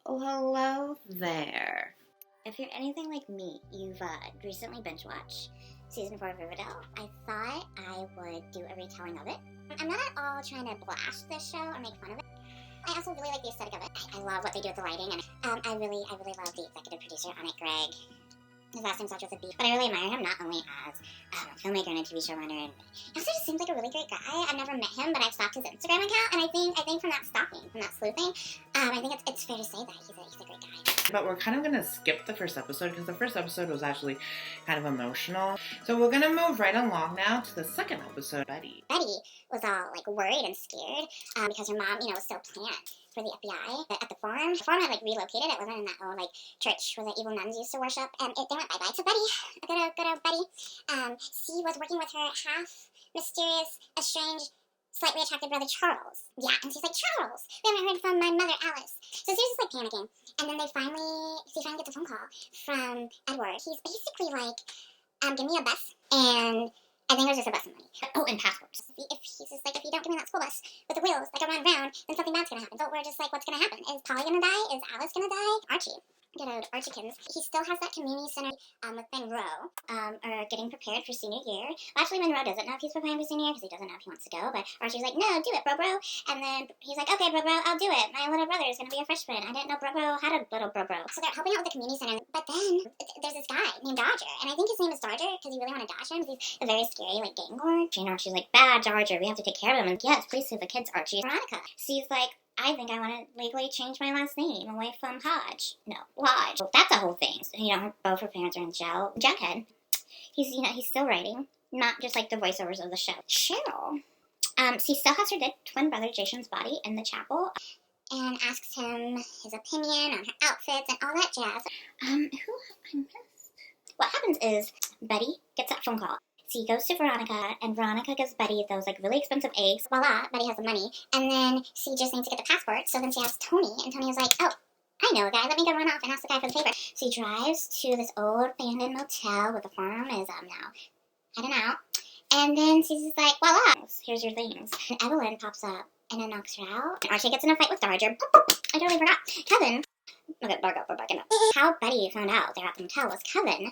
Oh, hello there. If you're anything like me, you've recently binge-watched season 4 of Riverdale. I thought I would do a retelling of it. I'm not at all trying to blast this show or make fun of it. I also really like the aesthetic of it. I love what they do with the lighting, and I really love the executive producer on it, Greg. His last name starts with a B. But I really admire him not only as a filmmaker and a TV showrunner, and he also just seems like a really great guy. I've never met him, but I've stalked his Instagram account, and I think from that stalking, from that sleuthing, I think it's fair to say that he's a great guy. But we're kind of going to skip the first episode because the first episode was actually kind of emotional. So we're going to move right along now to the second episode, Betty. Betty was all worried and scared because her mom, was still planned for the FBI at the farm. The farm had relocated. It wasn't in that old church where the evil nuns used to worship. And they went bye-bye. So Betty, good old Betty, she was working with her half mysterious, estranged, slightly attractive brother Charles. Yeah, and she's like, Charles, we haven't heard from my mother Alice. So she's just panicking. And then she finally gets a phone call from Edward. He's basically give me a bus, and I think it was just a bus and money. Oh, and passports. If he's just if you don't give me that school bus with the wheels that go round and round, then something bad's gonna happen. So we're just what's gonna happen? Is Polly gonna die? Is Alice gonna die? Archie. Good old Archiekins. He still has that community center with Monroe, are getting prepared for senior year. Well, actually, Monroe doesn't know if he's preparing for senior year because he doesn't know if he wants to go, but Archie's like, no, do it, bro. And then he's like, okay, bro, I'll do it. My little brother is going to be a freshman. I didn't know bro had a little bro. So they're helping out with the community center, but then there's this guy named Dodger, and I think his name is Dodger because he really wanted to dodge him because he's a very scary, gang lord. And Archie's like, bad Dodger, we have to take care of him. And yes, please save the kids, Archie. Veronica, she's like, I think I want to legally change my last name away from Hodge. No, Lodge. Well, that's a whole thing. So, both her parents are in jail. Jughead, he's still writing, not just the voiceovers of the show. Cheryl, she still has her dead twin brother Jason's body in the chapel, and asks him his opinion on her outfits and all that jazz. Who have I missed? What happens is Betty gets that phone call. She goes to Veronica, and Veronica gives Betty those really expensive eggs. Voila, Betty has the money. And then she just needs to get the passport, so then she asks Tony, and Tony is like, oh, I know a guy, let me go run off and ask the guy for the paper. She drives to this old abandoned motel where the farm is now heading out. And then she's just like, voila, here's your things. And Evelyn pops up and then knocks her out. And Archie gets in a fight with Dodger. I totally forgot. Kevin. Okay, back up. How Betty found out they're at the motel was Kevin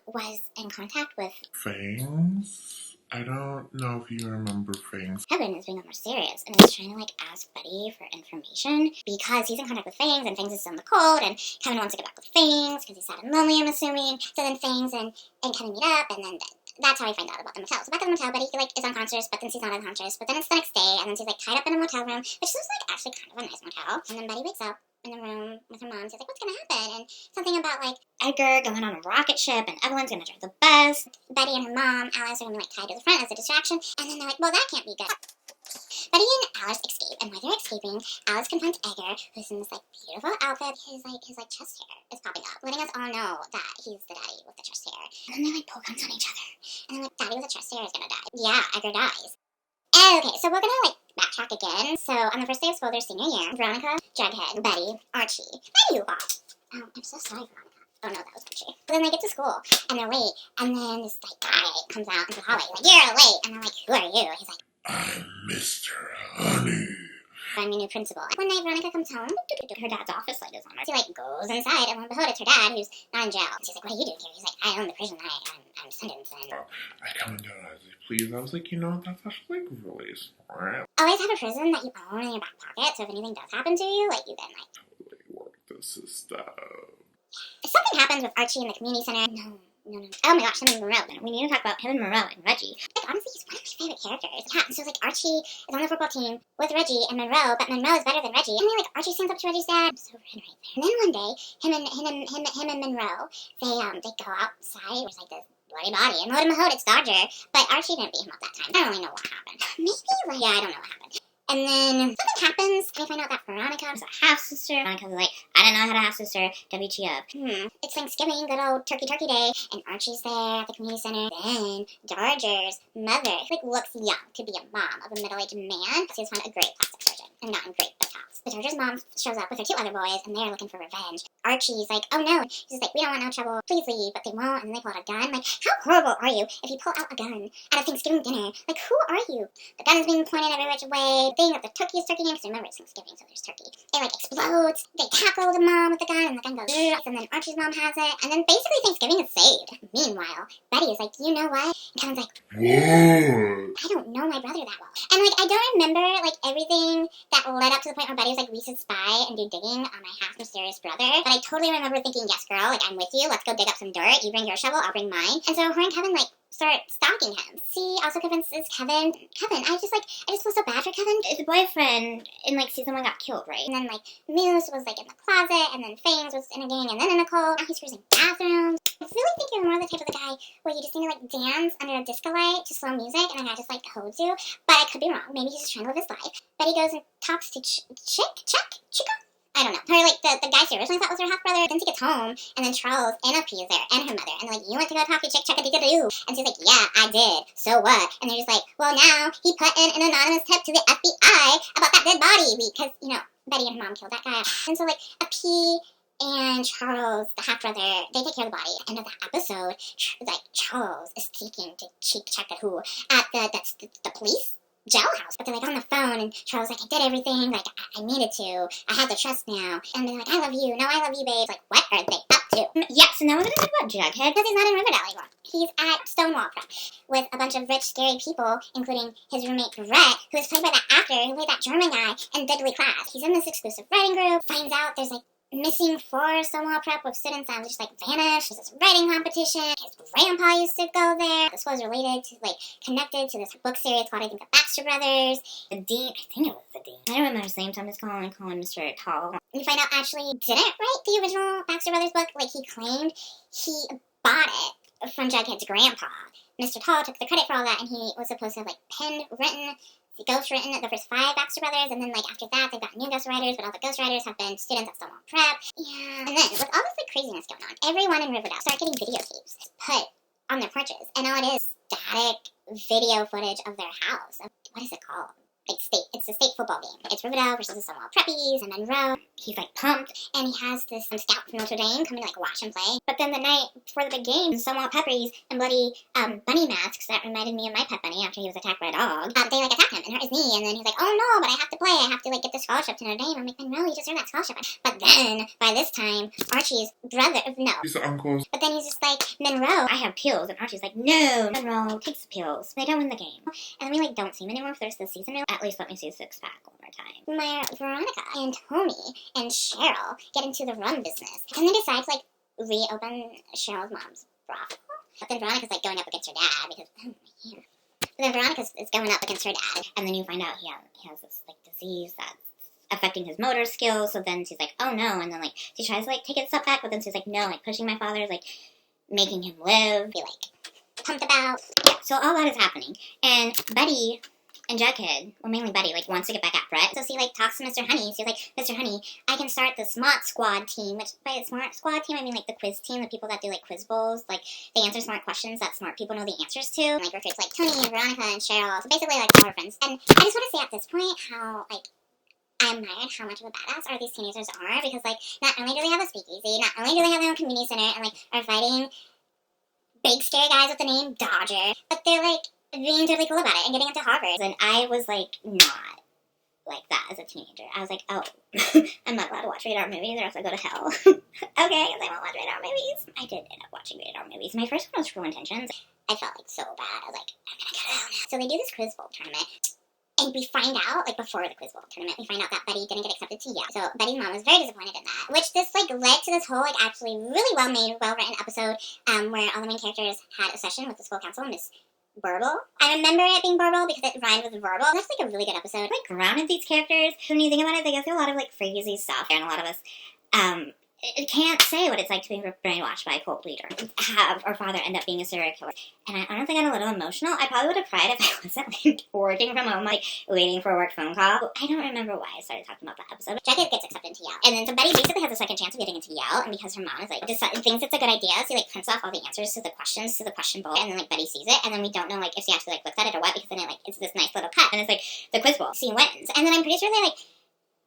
was in contact with Fangs? I don't know if you remember Fangs. Kevin is being more serious and is trying to ask Betty for information because he's in contact with Fangs, and Fangs is still in the cold, and Kevin wants to get back with Fangs because he's sad and lonely, I'm assuming. So then Fangs and Kevin meet up, and then that's how we find out about the motel. So back at the motel, Betty is unconscious, but then she's not unconscious. But then it's the next day, and then she's tied up in a motel room, which is actually kind of a nice motel. And then Betty wakes up in the room with her mom. She's like, what's gonna happen? And something about Edgar going on a rocket ship, and Evelyn's gonna drive the bus. Betty and her mom, Alice, are gonna be tied to the front as a distraction. And then they're like, well, that can't be good. Betty and Alice escape, and while they're escaping, Alice confronts Edgar, who's in this beautiful outfit. His chest hair is popping up, letting us all know that he's the daddy with the chest hair. And then they pull guns on each other, and then daddy with the chest hair is gonna die. Yeah, Edgar dies. Okay, so we're gonna backtrack again. So on the first day of school, their senior year, Veronica, Jughead, Betty, Archie, Betty, you watch. Oh, I'm so sorry, Veronica. Oh no, that was Archie. But then they get to school, and they're late, and then this guy comes out into the hallway, you're late, and they're like, who are you? He's like, I'm Mr. Honey. I'm your new principal. One night, Veronica comes home. Her dad's office light is on her. She goes inside, and lo and behold, it's her dad, who's not in jail. She's like, what are you doing here? He's like, I own the prison. I'm sentenced. And I come and go as you please. I was like, that's actually really smart. Always have a prison that you own in your back pocket, so if anything does happen to you, you then totally work the system. If something happens with Archie in the community center, no. Oh my gosh, him and Monroe. We need to talk about him and Monroe and Reggie. Honestly, he's one of my favorite characters. Yeah, so Archie is on the football team with Reggie and Monroe, but Monroe is better than Reggie. And then Archie stands up to Reggie's dad. I'm so red right there. And then one day, him and Monroe, they go outside. There's this bloody body, and lo and behold, it's Dodger. But Archie didn't beat him up that time. I don't really know what happened. Maybe I don't know what happened. And then something happens, and I find out that Veronica is a half-sister. Veronica's like, I didn't know I had a half-sister, WTF. It's Thanksgiving, good old turkey day, and Archie's there at the community center. Then Dodger's mother, looks young to be a mom of a middle-aged man. She's found a great plastic surgeon. have gotten great buttocks. The Chargers' mom shows up with her 2 other boys, and they're looking for revenge. Archie's like, oh no. She's like, we don't want no trouble. Please leave. But they won't, and then they pull out a gun. Like, how horrible are you if you pull out a gun at a Thanksgiving dinner? Like, who are you? The gun's being pointed every which way. The thing that the turkey is turkey in, because remember, it's Thanksgiving, so there's turkey. It, like, explodes. They tackle the mom with the gun, and the gun goes, and then Archie's mom has it. And then basically Thanksgiving is saved. Meanwhile, Betty is like, you know what? And Kevin's like, What? I don't know my brother that well. And, like, I don't remember, like, everything that led up to the point where Betty was like, we should spy and do digging on my half-mysterious brother. But I totally remember thinking, yes, girl, like, I'm with you. Let's go dig up some dirt. You bring your shovel, I'll bring mine. And so her and Kevin, like, start stalking him. See, also convinces Kevin, I just feel so bad for Kevin. The boyfriend in, like, season 1 got killed, right? And then, like, Moose was, like, in the closet, and then Fangs was in a gang, and then in a cult. Now he's cruising bathrooms. I really think you're more the type of the guy where you just need to, like, dance under a disco light to slow music, and the guy just, like, holds you. But I could be wrong. Maybe he's just trying to live his life. Betty goes and talks to Chica? I don't know. Her, like, the guy she originally thought was her half-brother. Then she gets home, and then Charles and Opie is there, and her mother. And they're like, you went to go talk to Chick-a-dee-doo. And she's like, yeah, I did. So what? And they're just like, well, now he put in an anonymous tip to the FBI about that dead body. Because, you know, Betty and her mom killed that guy. And so, like, Opie and Charles, the half-brother, they take care of the body. At the end of that episode, Charles is speaking to Chick-a-doo at the police jailhouse. But they're like on the phone, and Charles like, I did everything, like I needed to. I have the trust now. And they're like, I love you. No, I love you, babe. Like, what are they up to? Yeah, so now we're gonna talk about Jughead, because he's not in Riverdale anymore. He's at Stonewall Prep with a bunch of rich, scary people, including his roommate Brett, who is played by that actor who played that German guy in Deadly Class. He's in this exclusive writing group, finds out there's like missing 4 Stonewall Prep with students that just like vanished. There's this writing competition. His grandpa used to go there. This was related to, like, connected to this book series called, I think, the Baxter Brothers. The dean, I think it was the dean. I don't remember his name, so I'm just calling Mr. Tall. You find out actually didn't write the original Baxter Brothers book. Like, he claimed he bought it from Jughead's grandpa. Mr. Tall took the credit for all that, and he was supposed to have, like, written the first 5 Baxter Brothers, and then, like, after that, they've got new ghostwriters, but all the ghostwriters have been students at Stonewall Prep. Yeah. And then, with all this, like, craziness going on, everyone in Riverdale started getting videotapes put on their porches, and all it is static video footage of their house. What is it called? It's a state football game. It's Riverdale versus the Stonewall Preppies and Monroe. He's, like, pumped, and he has this scout from Notre Dame come and, like, watch him play. But then the night before the big game, Stonewall Preppies and bloody bunny masks that reminded me of my pet bunny after he was attacked by a dog, they, like, attack him and hurt his knee, and then he's like, oh no, but I have to play. I have to, like, get the scholarship to Notre Dame. I'm like, Monroe, you just earned that scholarship. But then, by this time, Archie's brother, no. He's the uncles. But then he's just like, Monroe, I have pills. And Archie's like, no, Monroe takes the pills. They don't win the game. And then we, like, don't see him anymore for the rest of the season. At least let me see 6-pack one more time. My Veronica and Tony and Cheryl get into the rum business. And they decide to, like, reopen Cheryl's mom's brothel. But then Veronica's, like, going up against her dad because, oh my hair. But then Veronica's is going up against her dad. And then you find out he has this, like, disease that's affecting his motor skills. So then she's like, oh no. And then, like, she tries to, like, take it a step back, but then she's like, no, like, pushing my father is, like, making him live, be, like, pumped about. Yeah, so all that is happening. And Betty and Jughead, well, mainly Betty, like, wants to get back at Brett. So she, like, talks to Mr. Honey. She's like, Mr. Honey, I can start the Smart Squad team, which, by the Smart Squad team, I mean, like, the quiz team, the people that do, like, quiz bowls. Like, they answer smart questions that smart people know the answers to. And, like, recruits, like, Tony and Veronica and Cheryl. So basically, like, all her friends. And I just want to say at this point how, like, I admire how much of a badass all these teenagers are, because, like, not only do they have a speakeasy, not only do they have their own community center, and, like, are fighting big, scary guys with the name Dodger, but they're, like, being totally cool about it and getting into Harvard. And I was, like, not like that as a teenager. I was like, oh, I'm not allowed to watch rated R movies or else I go to hell. Okay, because I won't watch rated R movies. I did end up watching rated R movies. My first one was Cruel Intentions. I felt, like, so bad. I was like, I'm gonna go to hell now. So they do this quiz bowl tournament. And we find out, like, before the quiz bowl tournament, we find out that Betty didn't get accepted to Yale. So Betty's mom was very disappointed in that. Which this, like, led to this whole, like, actually really well-made, well-written episode where all the main characters had a session with the school council, Miss Burble. I remember it being Burble because it rhymed with verbal. That's, like, a really good episode. Like, grounded these characters. When you think about it, they go through a lot of, like, crazy stuff. And a lot of us, it can't say what it's like to be brainwashed by a cult leader. Have our father end up being a serial killer. And I honestly got a little emotional. I probably would have cried if I wasn't, like, working from home, like, waiting for a work phone call. I don't remember why I started talking about that episode. Jughead gets accepted into Yale. And then so Betty basically has a second chance of getting into Yale. And because her mom is, like, thinks it's a good idea, she, like, prints off all the answers to the questions to the question bowl. And then, like, Betty sees it. And then we don't know, like, if she actually, like, looks at it or what, because then it, like, it's this nice little cut. And it's, like, the quiz bowl. She wins. And then I'm pretty sure they, like,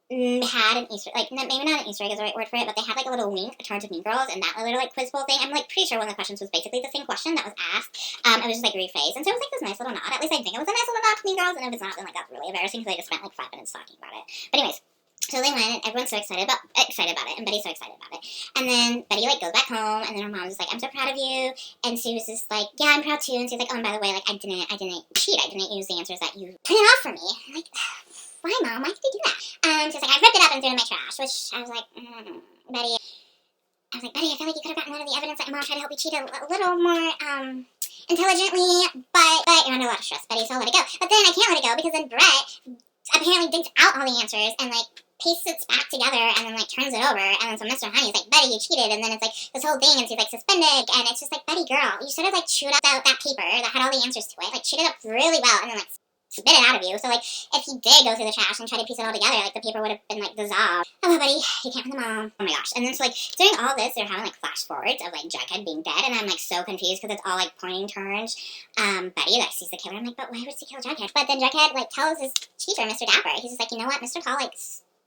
had an Easter, like, maybe not an Easter egg is the right word for it, but they had, like, a little wink towards Mean Girls, and that little, like, quiz bowl thing, I'm, like, pretty sure one of the questions was basically the same question that was asked. It was just, like, rephrased, and so it was, like, this nice little nod. At least I think it was a nice little nod to Mean Girls, and if it's not, then, like, that's really embarrassing, because I just spent, like, 5 minutes talking about it. But anyways, so they went, and everyone's so excited about it, and Betty's so excited about it. And then Betty, like, goes back home, and then her mom's just like, I'm so proud of you. And Sue was just like, yeah, I'm proud too. And she's like, oh, and by the way, like, I didn't cheat. I didn't use the answers that you printed off for me. I'm like, why, Mom? Why did you do that? She's like, I ripped it up and threw it in my trash, which I was like, Betty. I was like, Betty, I feel like you could have gotten rid of the evidence that your mom tried to help you cheat a little more, intelligently, but you're under a lot of stress, Betty, so I'll let it go. But then I can't let it go because then Brett apparently digs out all the answers and, like, pastes it back together and then, like, turns it over, and then so Mr. Honey's like, Betty, you cheated, and then it's, like, this whole thing, and she's, like, suspended, and it's just like, Betty, girl, you should have, like, chewed up that paper that had all the answers to it, like, chewed it up really well, and then, like, spit it out of you. So, like, if he did go through the trash and try to piece it all together, like, the paper would have been, like, dissolved. Oh, buddy, you can't win them all. Oh my gosh. And then, so, like, during all this, they're having, like, flash forwards of, like, Jughead being dead, and I'm, like, so confused because it's all, like, pointing towards Betty, like, sees the killer. I'm like, but why would she kill Jughead? But then Jughead, like, tells his teacher, Mr. Dapper, he's just like, you know what, Mr. Tall, like,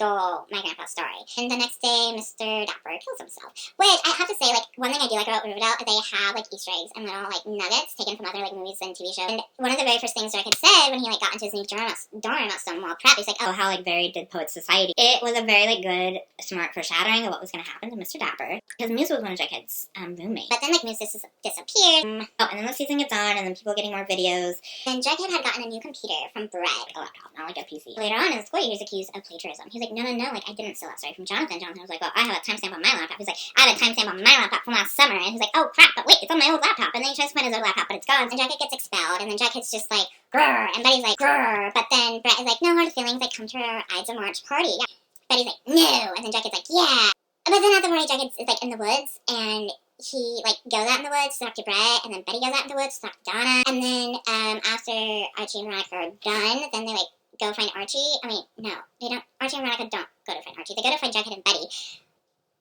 stole my grandpa's story. And the next day, Mr. Dapper kills himself. Which, I have to say, like, one thing I do like about Riverdale is they have, like, Easter eggs and little, like, nuggets taken from other, like, movies and TV shows. And one of the very first things Jughead said when he, like, got into his new dorm at Stonewall Prep, he's like, oh, how, like, very did Poets Society. It was a very, like, good, smart foreshadowing of what was going to happen to Mr. Dapper. Because Muse was one of Jughead's roommates. But then, like, Muse disappeared. Oh, and then the season gets on, and then people getting more videos. Then Jughead had gotten a new computer from Brett, like a laptop, not like a PC. Later on in the school year, he's accused of plagiarism. He's like, no, like, I didn't steal that story from Jonathan. Jonathan was like, well, I have a timestamp on my laptop. He's like, I have a timestamp on my laptop from last summer. And he's like, oh, crap, but wait, it's on my old laptop. And then he tries to find his old laptop, but it's gone. And Jughead gets expelled, and then Jughead's just like, grrr, and Betty's like, grrr. But then Brett is like, no hard feelings, like, come to our Ides of March party. Yeah. Betty's like, no. And then Jughead's like, yeah. But then at the party, Jughead is, like, in the woods, and he, like, goes out in the woods to talk to Brett, and then Betty goes out in the woods to talk to Donna. And then, after Archie and Veronica are done, then they, like, go find Archie. I mean, no, they don't. Archie and Veronica don't go to find Archie. They go to find Jughead and Betty.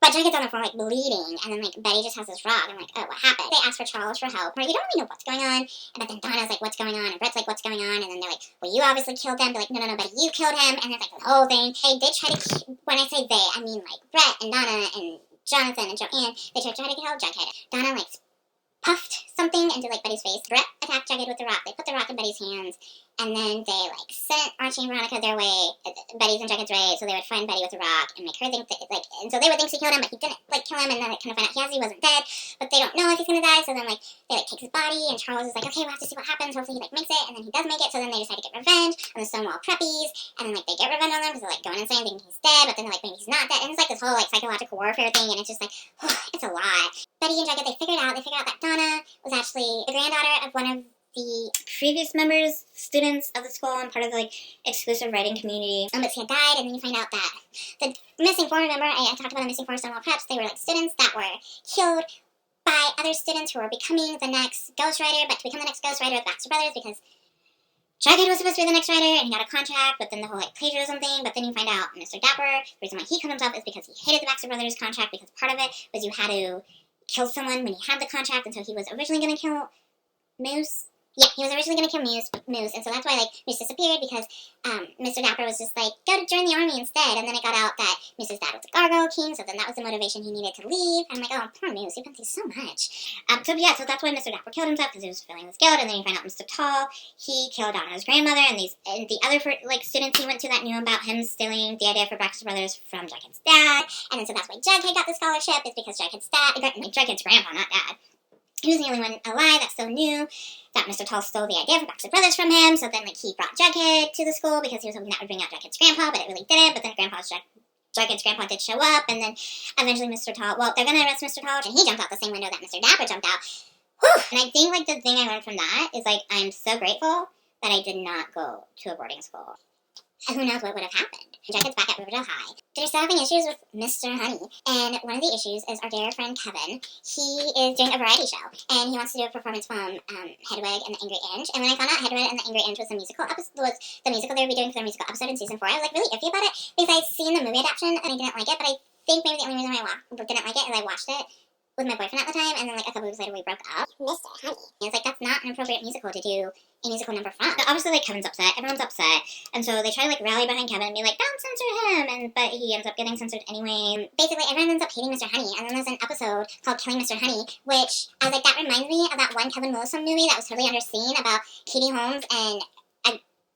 But Jughead's on the floor, like, bleeding, and then, like, Betty just has this rock, and, like, oh, what happened? They ask for Charles for help, or you don't really know what's going on, but then Donna's like, what's going on, and Brett's like, what's going on, and then they're like, well, you obviously killed him. They're like, no, Betty, you killed him, and it's, like, this whole thing. They did try to, when I say they, I mean, like, Brett and Donna and Jonathan and Joanne, they tried to kill Jughead. Donna, like, puffed something into, like, Betty's face. Brett attacked Jughead with the rock. They put the rock in Betty's hands, and then they, like, sent Archie and Veronica their way, Betty's and Jughead's way, so they would find Betty with a rock and make her think that, like, and so they would think she killed him, but he didn't, like, kill him, and then they kind of find out he wasn't dead, but they don't know if he's gonna die, so then, like, they, like, take his body, and Charles is like, okay, we'll have to see what happens, hopefully he, like, makes it, and then he does make it, so then they decide to get revenge on the Stonewall Preppies, and then, like, they get revenge on them, because they're, like, going insane thinking he's dead, but then they're like, maybe he's not dead, and it's, like, this whole, like, psychological warfare thing, and it's just, like, it's a lot. Betty and Jughead, they figured out that Donna was actually the granddaughter of one of the previous students of the school, and part of the, like, exclusive writing community. But she had died, and then you find out that the missing four, remember, I talked about the missing four Stonewall Preps, they were, like, students that were killed by other students who were becoming the next ghostwriter, but to become the next ghostwriter of Baxter Brothers, because Jughead was supposed to be the next writer, and he got a contract, but then the whole, like, plagiarism thing, but then you find out Mr. Dapper, the reason why he killed himself is because he hated the Baxter Brothers contract, because part of it was you had to kill someone when you had the contract, and so he was originally going to kill Moose. Yeah, he was originally going to kill Moose, and so that's why, like, Moose disappeared, because Mr. Dapper was just like, go to join the army instead, and then it got out that Moose's dad was a Gargoyle King, so then that was the motivation he needed to leave, and I'm like, oh, poor Moose, you've been through so much. So that's why Mr. Dapper killed himself, because he was feeling this guilt, and then you find out Mr. Tall, he killed Donna's grandmother, and the other, like, students he went to that knew about him stealing the idea for Baxter Brothers from Jughead's dad, and then so that's why Jughead got the scholarship, is because Jughead's grandpa, not dad. He was the only one alive that still knew that Mr. Tall stole the idea for Baxter Brothers from him, so then, like, he brought Jughead to the school because he was hoping that would bring out Jughead's grandpa, but it really didn't, but then Jughead's grandpa did show up, and then eventually Mr. Tall, well, they're gonna arrest Mr. Tall, and he jumped out the same window that Mr. Dapper jumped out. Whew! And I think, like, the thing I learned from that is, like, I'm so grateful that I did not go to a boarding school. And who knows what would have happened. Jughead's back at Riverdale High. They're still having issues with Mr. Honey. And one of the issues is our dear friend Kevin. He is doing a variety show. And he wants to do a performance from Hedwig and the Angry Inch. And when I found out Hedwig and the Angry Inch was the musical they would be doing for their musical episode in season 4, I was, like, really iffy about it. Because I'd seen the movie adaptation and I didn't like it. But I think maybe the only reason why I didn't like it is I watched it with my boyfriend at the time, and then like a couple weeks later we broke up. Mr. Honey. It's like, that's not an appropriate musical to do a musical number from. But obviously, like, Kevin's upset, everyone's upset, and so they try to like rally behind Kevin and be like, don't censor him, but he ends up getting censored anyway. Basically, everyone ends up hating Mr. Honey, and then there's an episode called Killing Mr. Honey, which I was like, that reminds me of that one Kevin Wilson movie that was totally underseen about Katie Holmes and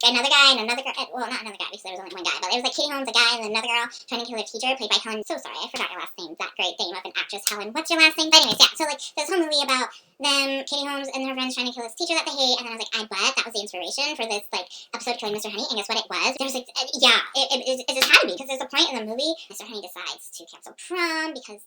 another guy and another girl, well, not another guy because there was only one guy, but it was like Katie Holmes, a guy, and another girl trying to kill their teacher, played by Helen. So sorry, I forgot your last name. That great name of an actress, Helen. What's your last name? But anyways, yeah, so like this whole movie about them, Katie Holmes and her friends trying to kill this teacher that they hate, and then I was like, I bet that was the inspiration for this like episode Killing Mr. Honey, and guess what it was? There was like, it just had to be, because there's a point in the movie, Mr. Honey decides to cancel prom because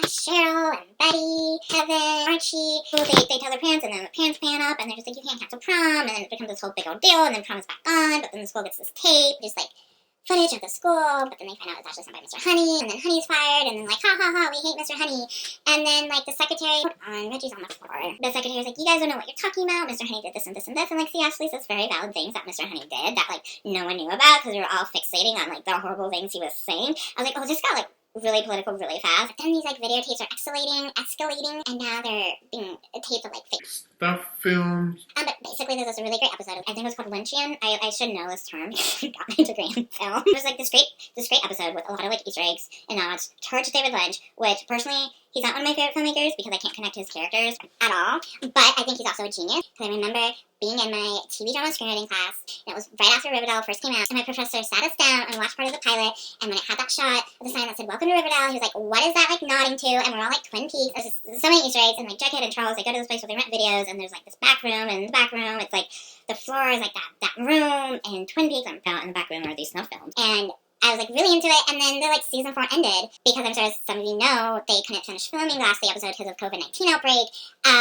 Cheryl and Betty, Kevin, Archie, they tell their parents, and then the parents pan up, and they're just like, you can't cancel prom, and then it becomes this whole big old deal, and then prom is back on, but then the school gets this tape, just like footage of the school, but then they find out it's actually sent by Mr. Honey, and then Honey's fired, and then like, ha ha ha, we hate Mr. Honey, and then like the secretary, Reggie's on the floor, the secretary's like, you guys don't know what you're talking about, Mr. Honey did this and this and this, and like, see, Ashley says very valid things that Mr. Honey did, that like, no one knew about, because we were all fixating on like the horrible things he was saying. I was like, oh, this got like really political really fast. But then these like videotapes are escalating, and now they're being taped of like fake stuff filmed. But basically there's this really great episode, I think it was called Lynchian. I should know this term because I got my degree in film. There's like this great episode with a lot of like Easter eggs and nods towards David Lynch, which personally, he's not one of my favorite filmmakers because I can't connect to his characters at all, but I think he's also a genius, because I remember being in my TV drama screenwriting class, and it was right after Riverdale first came out, and my professor sat us down and watched part of the pilot, and when it had that shot of the sign that said, welcome to Riverdale, he was like, what is that like nodding to? And we're all like Twin Peaks. There's just so many Easter eggs, and like Jughead and Charles, they go to this place where they rent videos, and there's like this back room, and in the back room, it's like, the floor is like that room, and Twin Peaks, and out in the back room are these snuff films. And I was like really into it, and then the like season 4 ended because I'm sure as some of you know, they couldn't finish filming the last episode because of COVID-19 outbreak.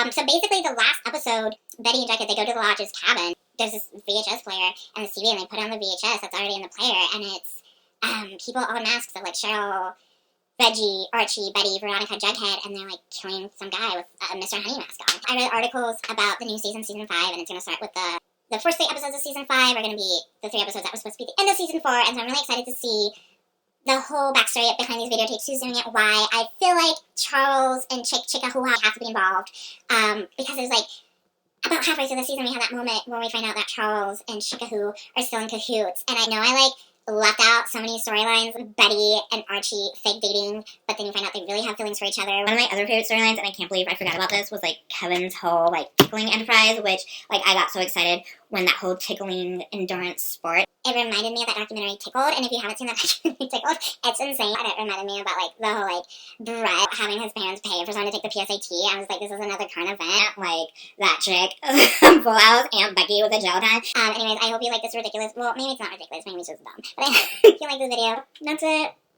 So basically the last episode, Betty and Jughead, they go to the Lodge's cabin. There's this VHS player and the CD, and they put on the VHS that's already in the player, and it's people all in masks of like Cheryl, Reggie, Archie, Betty, Veronica, Jughead, and they're like killing some guy with a Mr. Honey mask on. I read articles about the new season 5, and it's going to start with the first 3 episodes of season 5 are going to be the 3 episodes that were supposed to be the end of season 4, and so I'm really excited to see the whole backstory behind these videotapes, who's doing it, why. I feel like Charles and Chickahua have to be involved, because there's like, about halfway through the season we have that moment where we find out that Charles and Chickahoo are still in cahoots, and I know I like left out so many storylines, Betty and Archie fake dating, but then you find out they really have feelings for each other. One of my other favorite storylines, and I can't believe I forgot about this, was like Kevin's whole like tickling enterprise, which like I got so excited when that whole tickling endurance sport. It reminded me of that documentary Tickled, and if you haven't seen that documentary Tickled, it's insane. And it reminded me about like the whole like Brett having his parents pay for someone to take the PSAT. I was like, this is another current event, like that chick, Full House, Aunt Becky with a jail time. Anyways, I hope you like this ridiculous, well, maybe it's not ridiculous, maybe it's just dumb, but I hope you like this video. That's it.